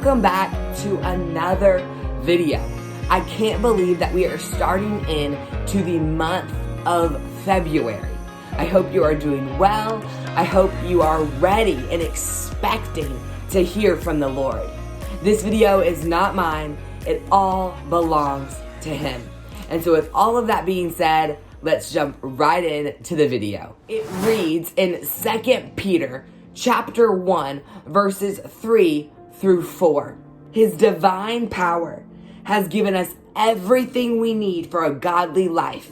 welcome back to another video. I can't believe that we are starting into the month of February. I hope you are doing well. I hope you are ready and expecting to hear from the Lord. This video is not mine. It all belongs to Him. And so with all of that being said, let's jump right into the video. It reads in 2 Peter chapter 1, verses 3 through 4. His divine power has given us everything we need for a godly life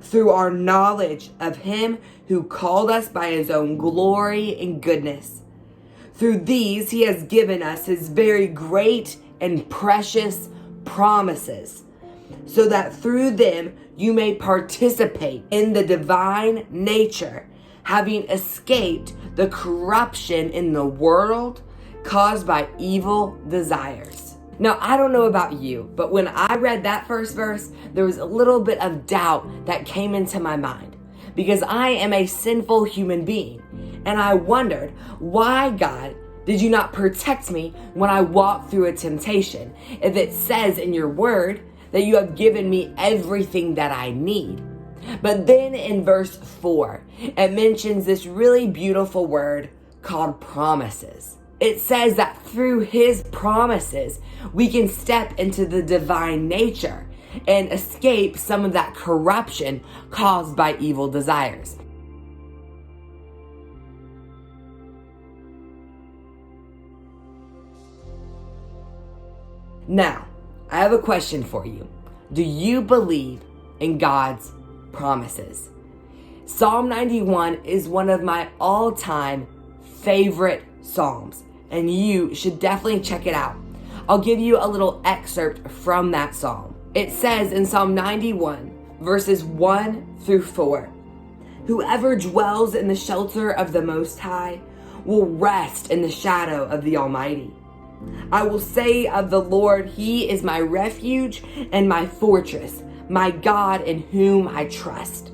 through our knowledge of Him who called us by His own glory and goodness. Through these, He has given us His very great and precious promises, so that through them you may participate in the divine nature, having escaped the corruption in the world caused by evil desires. Now, I don't know about you, but when I read that first verse, there was a little bit of doubt that came into my mind, because I am a sinful human being, and I wondered, why, God, did you not protect me when I walk through a temptation? If it says in your word that you have given me everything that I need. But then in verse 4, it mentions this really beautiful word called promises. It says that through His promises, we can step into the divine nature and escape some of that corruption caused by evil desires. Now, I have a question for you. Do you believe in God's promises? Psalm 91 is one of my all-time favorite psalms, and you should definitely check it out. I'll give you a little excerpt from that psalm. It says in Psalm 91, verses 1 through 4, "Whoever dwells in the shelter of the Most High will rest in the shadow of the Almighty. I will say of the Lord, He is my refuge and my fortress, my God in whom I trust.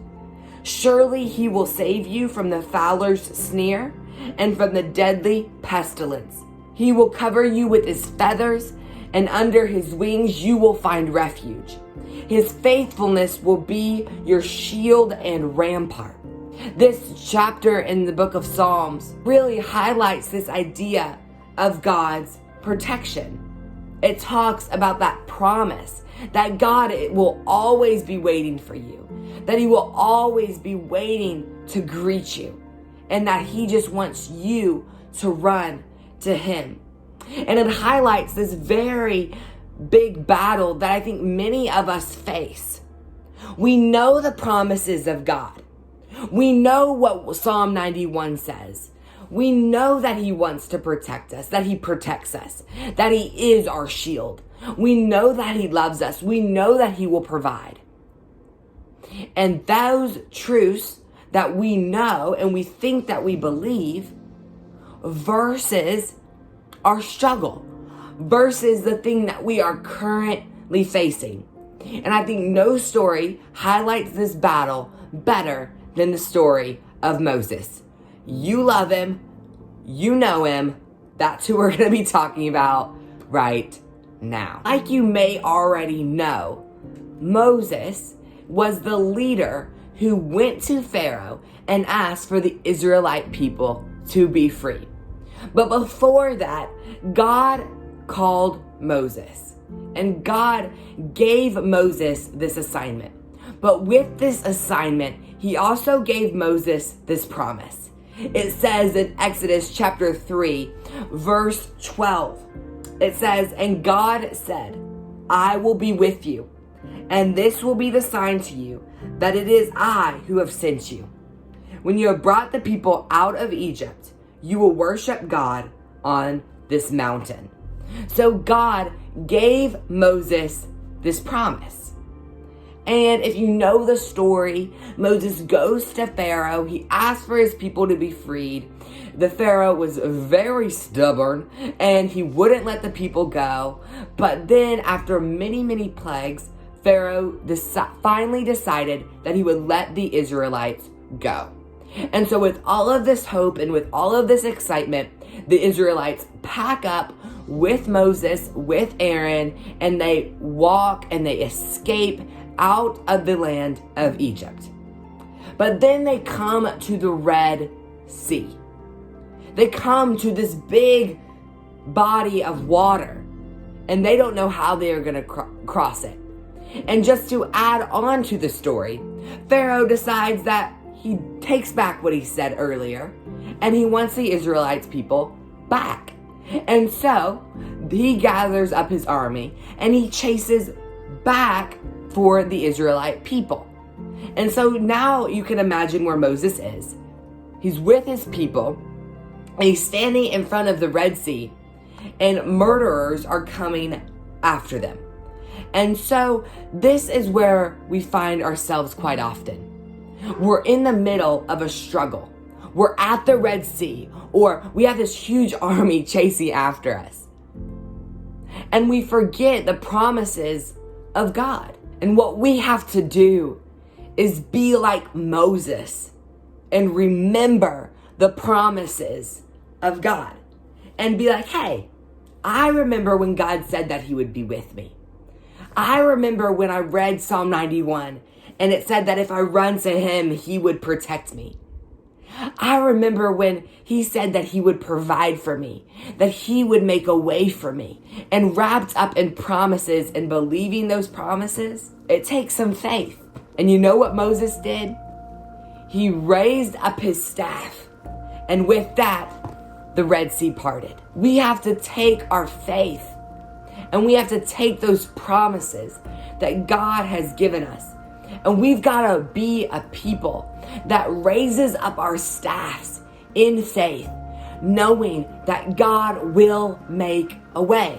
Surely He will save you from the fowler's snare and from the deadly pestilence. He will cover you with His feathers, and under His wings you will find refuge. His faithfulness will be your shield and rampart." This chapter in the book of Psalms really highlights this idea of God's protection. It talks about that promise that God will always be waiting for you, that He will always be waiting to greet you, and that He just wants you to run to Him. And it highlights this very big battle that I think many of us face. We know the promises of God. We know what Psalm 91 says. We know that He wants to protect us, that He protects us, that He is our shield. We know that He loves us. We know that He will provide. And those truths that we know and we think that we believe versus our struggle, versus the thing that we are currently facing. And I think no story highlights this battle better than the story of Moses. You love him. You know him. That's who we're going to be talking about right now. Like you may already know, Moses was the leader who went to Pharaoh and asked for the Israelite people to be free. But before that, God called Moses, and God gave Moses this assignment. But with this assignment, He also gave Moses this promise. It says in Exodus chapter 3, verse 12, it says, "And God said, I will be with you, and this will be the sign to you that it is I who have sent you. When you have brought the people out of Egypt, you will worship God on this mountain." So God gave Moses this promise. And if you know the story, Moses goes to Pharaoh. He asks for his people to be freed. The Pharaoh was very stubborn and he wouldn't let the people go. But then after many, many plagues, Pharaoh finally decided that he would let the Israelites go. And so with all of this hope and with all of this excitement, the Israelites pack up with Moses, with Aaron, and they walk and they escape out of the land of Egypt. But then they come to the Red Sea. They come to this big body of water, and they don't know how they are going to cross it. And just to add on to the story, Pharaoh decides that he takes back what he said earlier, and he wants the Israelites people back. And so he gathers up his army and he chases back for the Israelite people. And so now you can imagine where Moses is. He's with his people and he's standing in front of the Red Sea, and murderers are coming after them. And so this is where we find ourselves quite often. We're in the middle of a struggle. We're at the Red Sea, or we have this huge army chasing after us. And we forget the promises of God. And what we have to do is be like Moses and remember the promises of God. And be like, hey, I remember when God said that he would be with me. I remember when I read Psalm 91 and it said that if I run to him, he would protect me. I remember when he said that he would provide for me, that he would make a way for me. And wrapped up in promises and believing those promises, it takes some faith. And you know what Moses did? He raised up his staff, and with that, the Red Sea parted. We have to take our faith and we have to take those promises that God has given us. And we've got to be a people that raises up our staffs in faith, knowing that God will make a way.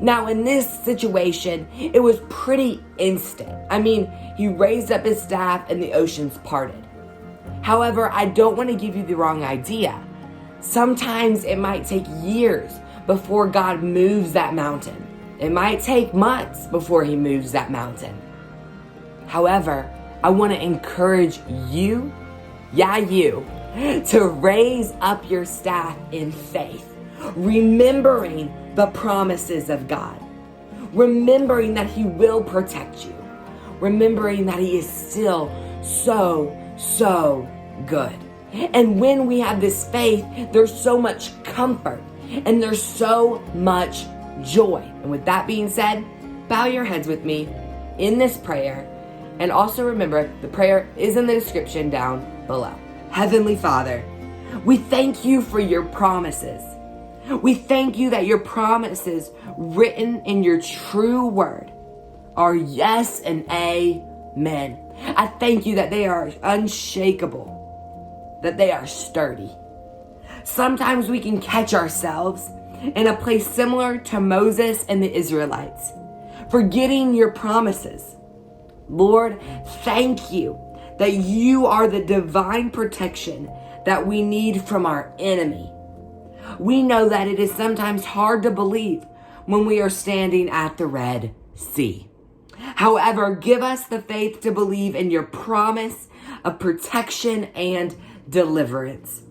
Now, in this situation, it was pretty instant. I mean, he raised up his staff and the oceans parted. However, I don't want to give you the wrong idea. Sometimes it might take years before God moves that mountain. It might take months before he moves that mountain. However, I want to encourage you, to raise up your staff in faith, remembering the promises of God, remembering that he will protect you, remembering that he is still so good. And when we have this faith, there's so much comfort and there's so much joy. And with that being said, bow your heads with me in this prayer. And also remember, the prayer is in the description down below. Heavenly Father, we thank you for your promises. We thank you that your promises written in your true word are yes and amen. I thank you that they are unshakable, that they are sturdy. Sometimes we can catch ourselves in a place similar to Moses and the Israelites, forgetting your promises. Lord, thank you that you are the divine protection that we need from our enemy. We know that it is sometimes hard to believe when we are standing at the Red Sea. However, give us the faith to believe in your promise of protection and deliverance.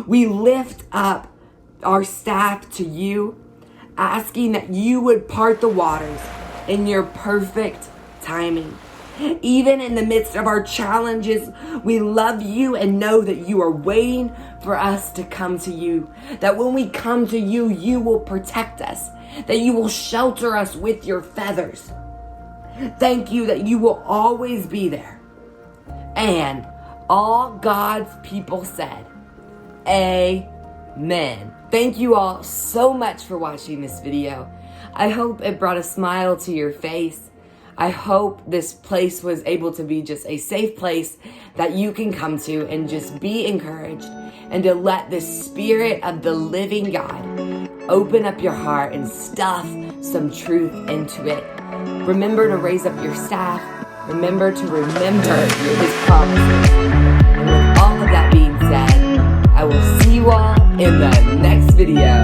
We lift up our staff to you, asking that you would part the waters in your perfect timing. Even in the midst of our challenges, we love you and know that you are waiting for us to come to you. That when we come to you, you will protect us. That you will shelter us with your feathers. Thank you that you will always be there. And all God's people said, amen. Thank you all so much for watching this video. I hope it brought a smile to your face. I hope this place was able to be just a safe place that you can come to and just be encouraged and to let the Spirit of the living God open up your heart and stuff some truth into it. Remember to raise up your staff. Remember to remember his promises. And with all of that being said, I will see you all in the next video.